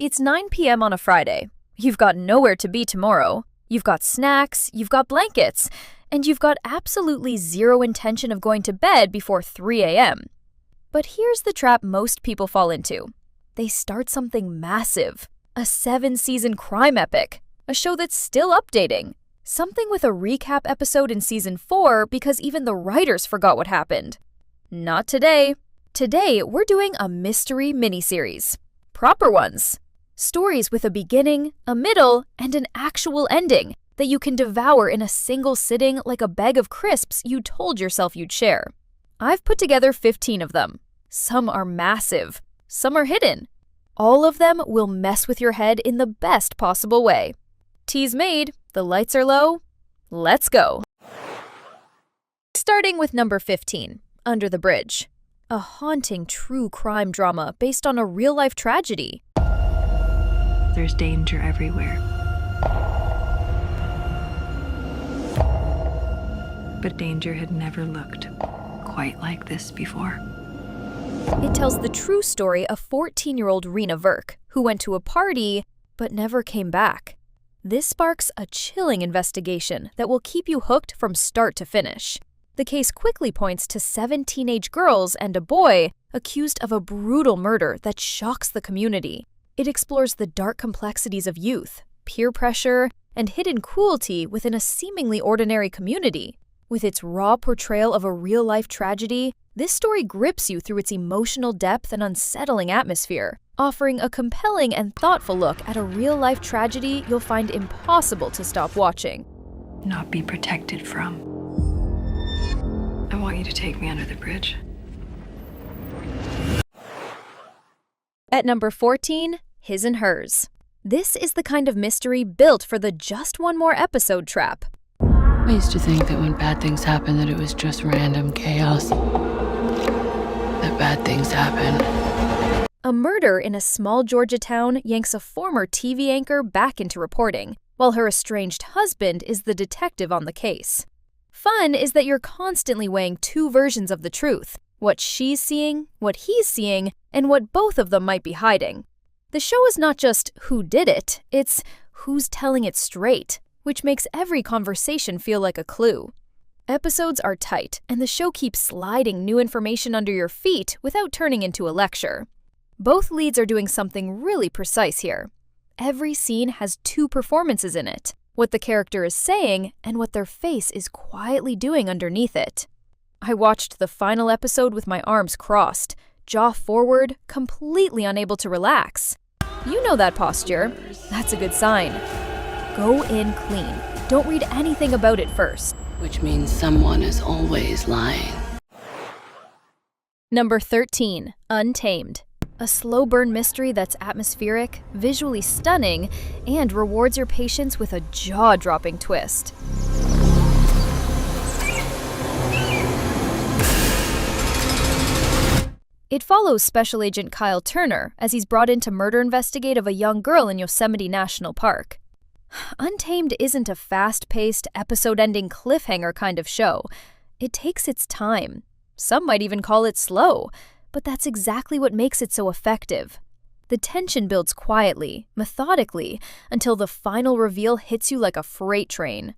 It's 9 p.m. on a Friday. You've got nowhere to be tomorrow. You've got snacks, you've got blankets, and you've got absolutely zero intention of going to bed before 3 a.m. But here's the trap most people fall into. They start something massive. A 7-season crime epic. A show that's still updating. Something with a recap episode in season 4 because even the writers forgot what happened. Not today. Today, we're doing a mystery miniseries. Proper ones. Stories with a beginning, a middle, and an actual ending that you can devour in a single sitting like a bag of crisps you told yourself you'd share. I've put together 15 of them. Some are massive. Some are hidden. All of them will mess with your head in the best possible way. Tease made. The lights are low. Let's go. Starting with number 15, Under the Bridge. A haunting true crime drama based on a real-life tragedy. There's danger everywhere. But danger had never looked quite like this before. It tells the true story of 14-year-old Rena Verk, who went to a party but never came back. This sparks a chilling investigation that will keep you hooked from start to finish. The case quickly points to 7 teenage girls and a boy accused of a brutal murder that shocks the community. It explores the dark complexities of youth, peer pressure, and hidden cruelty within a seemingly ordinary community. With its raw portrayal of a real-life tragedy, this story grips you through its emotional depth and unsettling atmosphere, offering a compelling and thoughtful look at a real-life tragedy you'll find impossible to stop watching. Not be protected from. I want you to take me under the bridge. At number 14, His and Hers. This is the kind of mystery built for the just one more episode trap. I used to think that when bad things happen that it was just random chaos. That bad things happen. A murder in a small Georgia town yanks a former TV anchor back into reporting, while her estranged husband is the detective on the case. Fun is that you're constantly weighing 2 versions of the truth, what she's seeing, what he's seeing, and what both of them might be hiding. The show is not just who did it, it's who's telling it straight, which makes every conversation feel like a clue. Episodes are tight, and the show keeps sliding new information under your feet without turning into a lecture. Both leads are doing something really precise here. Every scene has 2 performances in it, what the character is saying and what their face is quietly doing underneath it. I watched the final episode with my arms crossed, jaw forward, completely unable to relax. You know that posture. That's a good sign. Go in clean. Don't read anything about it first. Which means someone is always lying. Number 13, Untamed. A slow burn mystery that's atmospheric, visually stunning, and rewards your patience with a jaw-dropping twist. It follows Special Agent Kyle Turner as he's brought in to murder investigate of a young girl in Yosemite National Park. Untamed isn't a fast-paced, episode-ending cliffhanger kind of show. It takes its time. Some might even call it slow, but that's exactly what makes it so effective. The tension builds quietly, methodically, until the final reveal hits you like a freight train.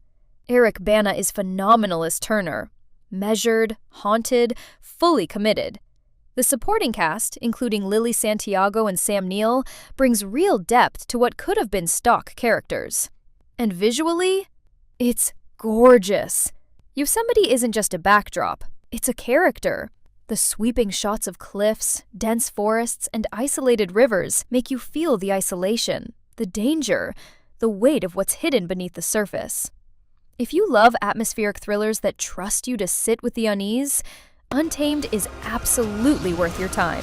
Eric Bana is phenomenal as Turner. Measured, haunted, fully committed. The supporting cast, including Lily Santiago and Sam Neill, brings real depth to what could have been stock characters. And visually, it's gorgeous. Yosemite isn't just a backdrop, it's a character. The sweeping shots of cliffs, dense forests, and isolated rivers make you feel the isolation, the danger, the weight of what's hidden beneath the surface. If you love atmospheric thrillers that trust you to sit with the unease, Untamed is absolutely worth your time.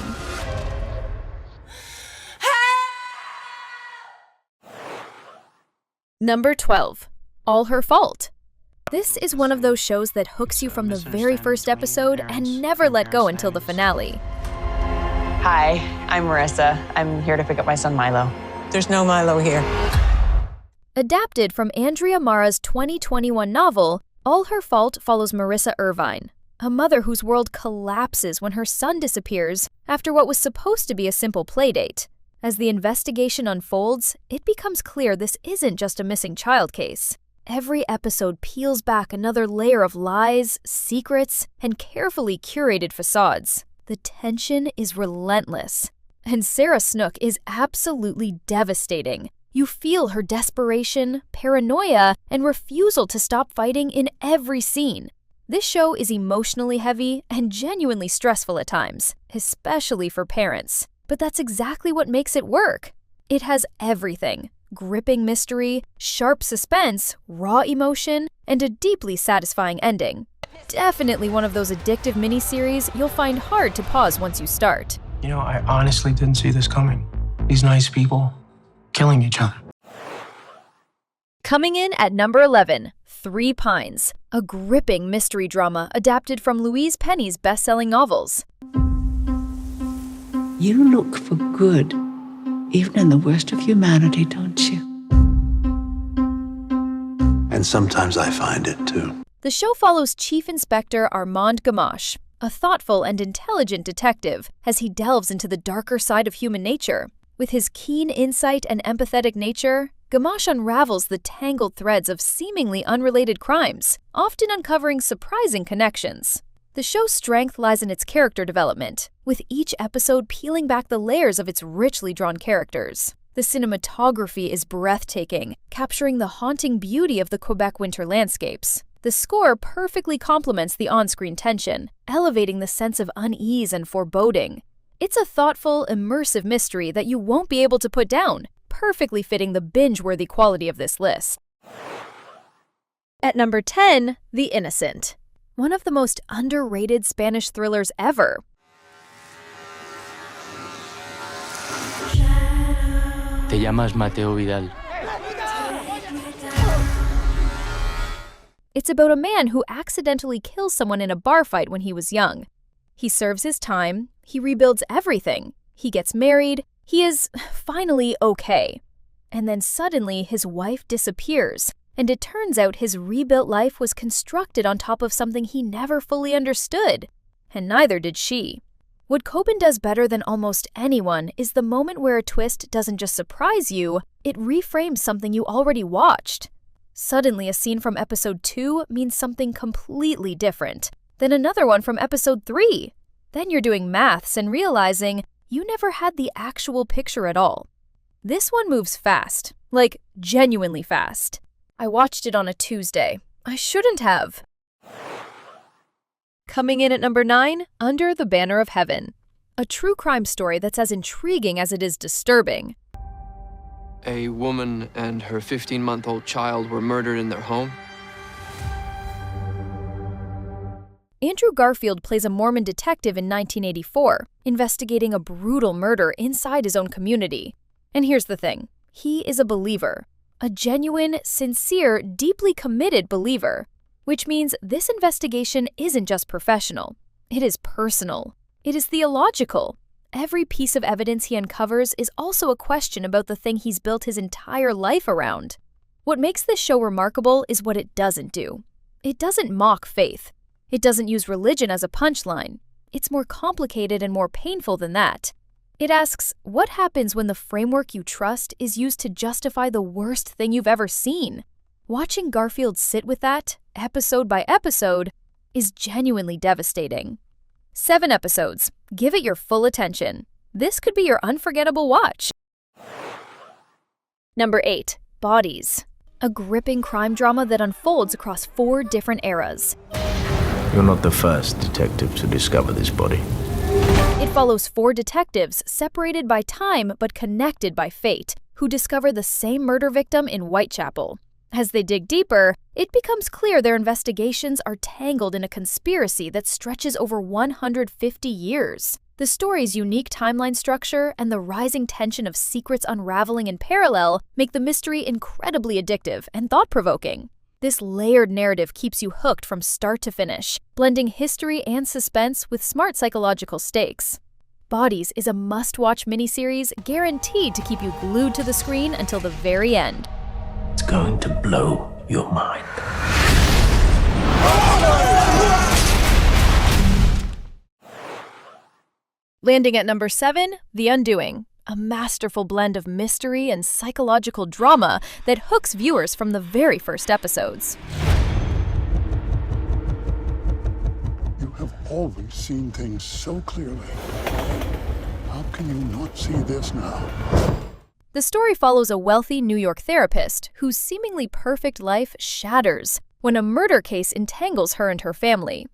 Number 12, All Her Fault. This is one of those shows that hooks you from the very first episode and never let go until the finale. Hi, I'm Marissa. I'm here to pick up my son Milo. There's no Milo here. Adapted from Andrea Mara's 2021 novel, All Her Fault follows Marissa Irvine, a mother whose world collapses when her son disappears after what was supposed to be a simple playdate. As the investigation unfolds, it becomes clear this isn't just a missing child case. Every episode peels back another layer of lies, secrets, and carefully curated facades. The tension is relentless. And Sarah Snook is absolutely devastating. You feel her desperation, paranoia, and refusal to stop fighting in every scene. This show is emotionally heavy and genuinely stressful at times, especially for parents. But that's exactly what makes it work. It has everything: gripping mystery, sharp suspense, raw emotion, and a deeply satisfying ending. Definitely one of those addictive miniseries you'll find hard to pause once you start. You know, I honestly didn't see this coming. These nice people killing each other. Coming in at number 11, Three Pines, a gripping mystery drama adapted from Louise Penny's best-selling novels. You look for good, even in the worst of humanity, don't you? And sometimes I find it too. The show follows Chief Inspector Armand Gamache, a thoughtful and intelligent detective, as he delves into the darker side of human nature. With his keen insight and empathetic nature, Gamache unravels the tangled threads of seemingly unrelated crimes, often uncovering surprising connections. The show's strength lies in its character development, with each episode peeling back the layers of its richly drawn characters. The cinematography is breathtaking, capturing the haunting beauty of the Quebec winter landscapes. The score perfectly complements the on-screen tension, elevating the sense of unease and foreboding. It's a thoughtful, immersive mystery that you won't be able to put down, perfectly fitting the binge-worthy quality of this list. At number 10, The Innocent, one of the most underrated Spanish thrillers ever. Te llamas Mateo Vidal. It's about a man who accidentally kills someone in a bar fight when he was young. He serves his time, he rebuilds everything, he gets married, he is finally okay. And then suddenly his wife disappears, and it turns out his rebuilt life was constructed on top of something he never fully understood. And neither did she. What Coben does better than almost anyone is the moment where a twist doesn't just surprise you, it reframes something you already watched. Suddenly a scene from episode 2 means something completely different, then another one from episode 3. Then you're doing maths and realizing you never had the actual picture at all. This one moves fast, like genuinely fast. I watched it on a Tuesday. I shouldn't have. Coming in at number 9, Under the Banner of Heaven, a true crime story that's as intriguing as it is disturbing. A woman and her 15-month-old child were murdered in their home. Andrew Garfield plays a Mormon detective in 1984, investigating a brutal murder inside his own community. And here's the thing, he is a believer. A genuine, sincere, deeply committed believer. Which means this investigation isn't just professional. It is personal. It is theological. Every piece of evidence he uncovers is also a question about the thing he's built his entire life around. What makes this show remarkable is what it doesn't do. It doesn't mock faith. It doesn't use religion as a punchline. It's more complicated and more painful than that. It asks, what happens when the framework you trust is used to justify the worst thing you've ever seen? Watching Garfield sit with that, episode by episode, is genuinely devastating. 7 episodes. Give it your full attention. This could be your unforgettable watch. Number 8, Bodies, a gripping crime drama that unfolds across 4 different eras. You're not the first detective to discover this body. It follows 4 detectives separated by time but connected by fate, who discover the same murder victim in Whitechapel. As they dig deeper, it becomes clear their investigations are tangled in a conspiracy that stretches over 150 years. The story's unique timeline structure and the rising tension of secrets unraveling in parallel make the mystery incredibly addictive and thought-provoking. This layered narrative keeps you hooked from start to finish, blending history and suspense with smart psychological stakes. Bodies is a must-watch miniseries guaranteed to keep you glued to the screen until the very end. It's going to blow your mind. Landing at number 7, The Undoing, a masterful blend of mystery and psychological drama that hooks viewers from the very first episodes. You have always seen things so clearly. How can you not see this now? The story follows a wealthy New York therapist whose seemingly perfect life shatters when a murder case entangles her and her family.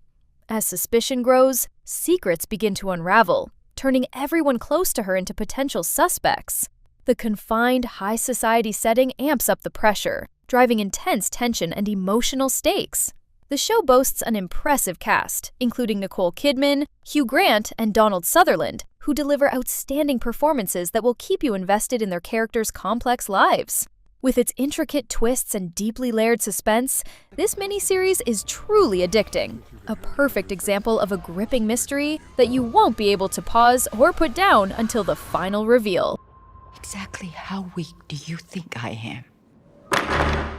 As suspicion grows, secrets begin to unravel, turning everyone close to her into potential suspects. The confined, high society setting amps up the pressure, driving intense tension and emotional stakes. The show boasts an impressive cast, including Nicole Kidman, Hugh Grant, and Donald Sutherland, who deliver outstanding performances that will keep you invested in their characters' complex lives. With its intricate twists and deeply layered suspense, this miniseries is truly addicting, a perfect example of a gripping mystery that you won't be able to pause or put down until the final reveal. Exactly how weak do you think I am?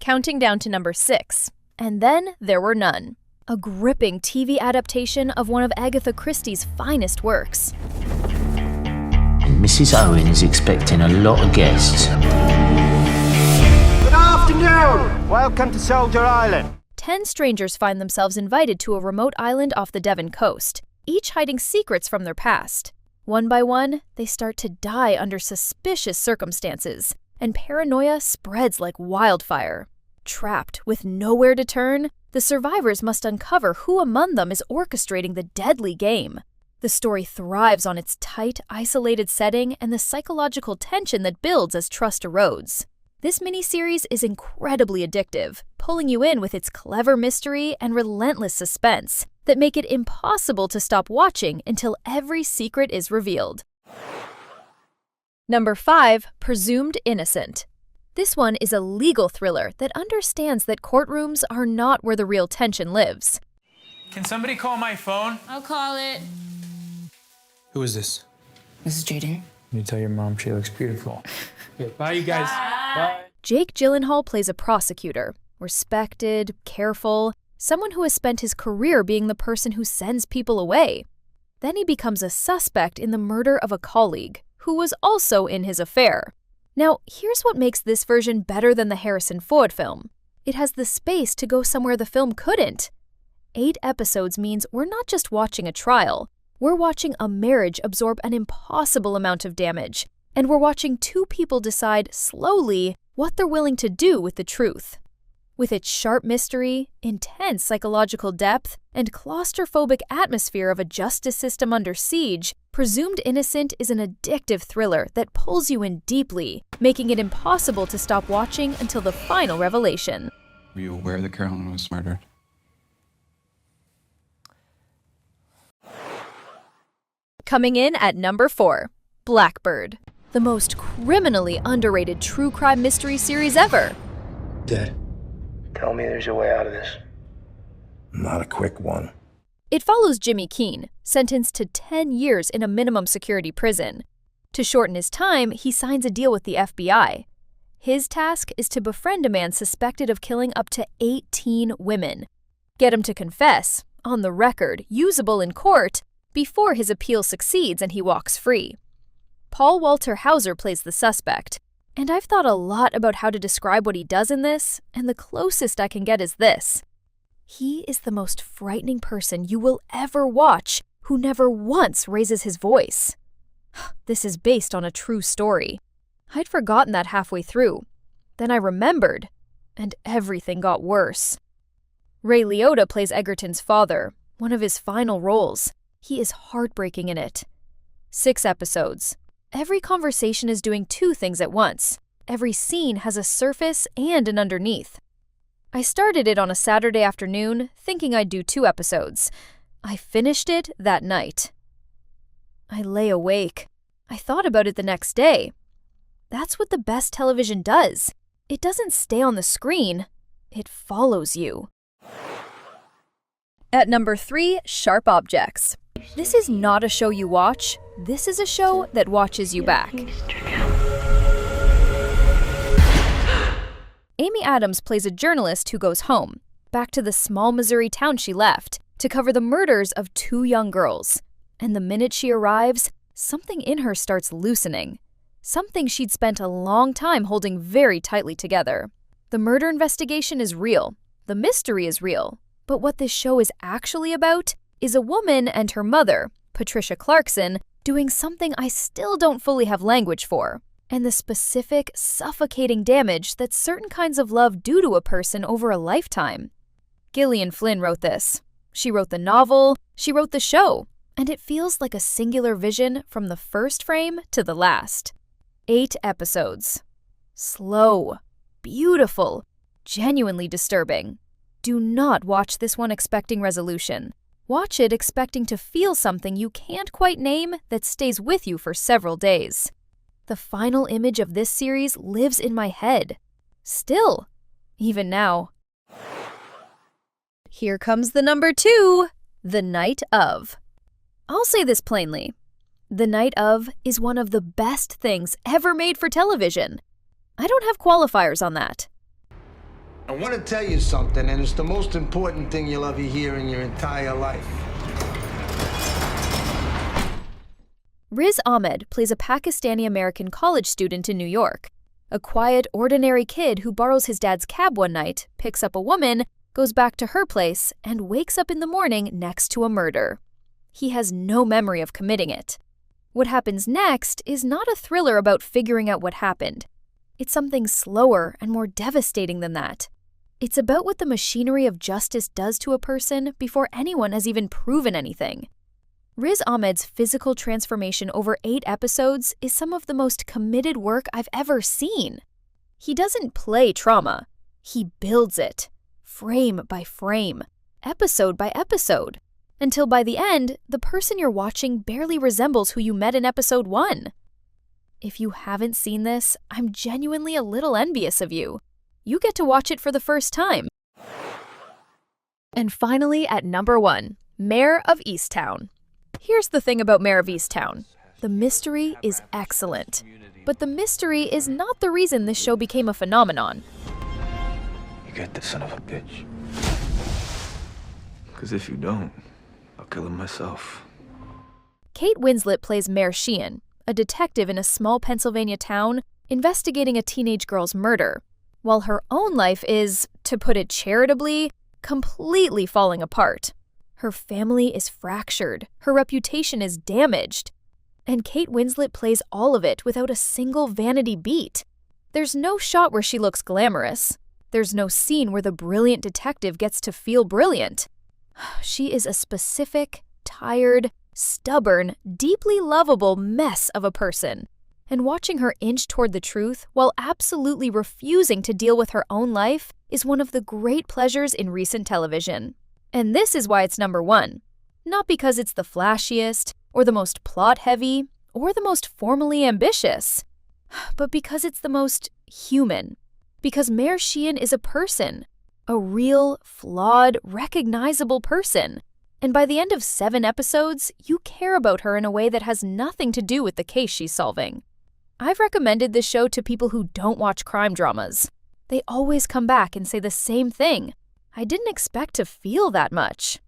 Counting down to number 6, And Then There Were None, a gripping TV adaptation of one of Agatha Christie's finest works. Mrs. Owen's expecting a lot of guests. Good afternoon! Welcome to Soldier Island. 10 strangers find themselves invited to a remote island off the Devon coast, each hiding secrets from their past. One by one, they start to die under suspicious circumstances, and paranoia spreads like wildfire. Trapped with nowhere to turn, the survivors must uncover who among them is orchestrating the deadly game. The story thrives on its tight, isolated setting and the psychological tension that builds as trust erodes. This miniseries is incredibly addictive, pulling you in with its clever mystery and relentless suspense that make it impossible to stop watching until every secret is revealed. Number 5, Presumed Innocent. This one is a legal thriller that understands that courtrooms are not where the real tension lives. Can somebody call my phone? I'll call it. Who is this? This is Jaden. You tell your mom she looks beautiful. Okay, bye, you guys. Bye. Jake Gyllenhaal plays a prosecutor, respected, careful, someone who has spent his career being the person who sends people away. Then he becomes a suspect in the murder of a colleague, who was also in his affair. Now, here's what makes this version better than the Harrison Ford film. It has the space to go somewhere the film couldn't. 8 episodes means we're not just watching a trial. We're watching a marriage absorb an impossible amount of damage, and we're watching 2 people decide slowly what they're willing to do with the truth. With its sharp mystery, intense psychological depth, and claustrophobic atmosphere of a justice system under siege, Presumed Innocent is an addictive thriller that pulls you in deeply, making it impossible to stop watching until the final revelation. Were you aware that Carolyn was murdered? Coming in at number 4, Blackbird, the most criminally underrated true crime mystery series ever. Dad, tell me there's a way out of this. Not a quick one. It follows Jimmy Keene, sentenced to 10 years in a minimum security prison. To shorten his time, he signs a deal with the FBI. His task is to befriend a man suspected of killing up to 18 women, get him to confess, on the record, usable in court, before his appeal succeeds and he walks free. Paul Walter Hauser plays the suspect, and I've thought a lot about how to describe what he does in this, and the closest I can get is this. He is the most frightening person you will ever watch who never once raises his voice. This is based on a true story. I'd forgotten that halfway through. Then I remembered, and everything got worse. Ray Liotta plays Egerton's father, one of his final roles. He is heartbreaking in it. 6 episodes. Every conversation is doing 2 things at once. Every scene has a surface and an underneath. I started it on a Saturday afternoon, thinking I'd do 2 episodes. I finished it that night. I lay awake. I thought about it the next day. That's what the best television does. It doesn't stay on the screen. It follows you. At number 3, Sharp Objects. This is not a show you watch. This is a show that watches you back. Amy Adams plays a journalist who goes home, back to the small Missouri town she left, to cover the murders of 2 young girls. And the minute she arrives, something in her starts loosening. Something she'd spent a long time holding very tightly together. The murder investigation is real. The mystery is real. But what this show is actually about is a woman and her mother, Patricia Clarkson, doing something I still don't fully have language for, and the specific, suffocating damage that certain kinds of love do to a person over a lifetime. Gillian Flynn wrote this. She wrote the novel, she wrote the show, and it feels like a singular vision from the first frame to the last. 8 episodes. Slow, beautiful, genuinely disturbing. Do not watch this one expecting resolution. Watch it expecting to feel something you can't quite name that stays with you for several days. The final image of this series lives in my head. Still, even now. Here comes the number 2, The Night Of. I'll say this plainly. The Night Of is one of the best things ever made for television. I don't have qualifiers on that. I want to tell you something, and it's the most important thing you'll ever hear in your entire life. Riz Ahmed plays a Pakistani-American college student in New York. A quiet, ordinary kid who borrows his dad's cab one night, picks up a woman, goes back to her place, and wakes up in the morning next to a murder. He has no memory of committing it. What happens next is not a thriller about figuring out what happened. It's something slower and more devastating than that. It's about what the machinery of justice does to a person before anyone has even proven anything. Riz Ahmed's physical transformation over 8 episodes is some of the most committed work I've ever seen. He doesn't play trauma. He builds it, frame by frame, episode by episode, until by the end, the person you're watching barely resembles who you met in episode 1. If you haven't seen this, I'm genuinely a little envious of you. You get to watch it for the first time. And finally, at number 1, Mare of Easttown. Here's the thing about Mare of Easttown. The mystery is excellent. But the mystery is not the reason this show became a phenomenon. You get this son of a bitch. Because if you don't, I'll kill him myself. Kate Winslet plays Mare Sheehan, a detective in a small Pennsylvania town investigating a teenage girl's murder, while her own life is, to put it charitably, completely falling apart. Her family is fractured, her reputation is damaged, and Kate Winslet plays all of it without a single vanity beat. There's no shot where she looks glamorous. There's no scene where the brilliant detective gets to feel brilliant. She is a specific, tired, stubborn, deeply lovable mess of a person. And watching her inch toward the truth while absolutely refusing to deal with her own life is one of the great pleasures in recent television. And this is why it's number 1. Not because it's the flashiest, or the most plot-heavy, or the most formally ambitious, but because it's the most human. Because Mare Sheehan is a person. A real, flawed, recognizable person. And by the end of 7 episodes, you care about her in a way that has nothing to do with the case she's solving. I've recommended this show to people who don't watch crime dramas. They always come back and say the same thing. I didn't expect to feel that much.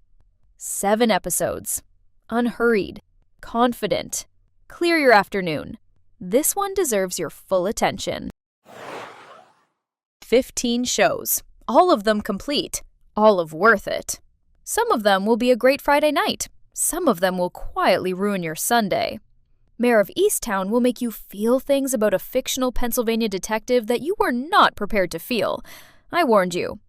7 episodes. Unhurried. Confident. Clear your afternoon. This one deserves your full attention. 15 shows. All of them complete. All of worth it. Some of them will be a great Friday night. Some of them will quietly ruin your Sunday. Mare of Easttown will make you feel things about a fictional Pennsylvania detective that you were not prepared to feel. I warned you.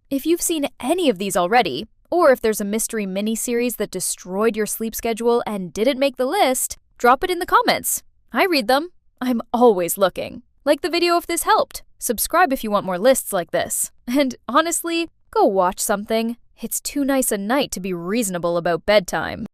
If you've seen any of these already, or if there's a mystery miniseries that destroyed your sleep schedule and didn't make the list, drop it in the comments. I read them. I'm always looking. Like the video if this helped. Subscribe if you want more lists like this. And honestly, go watch something. It's too nice a night to be reasonable about bedtime.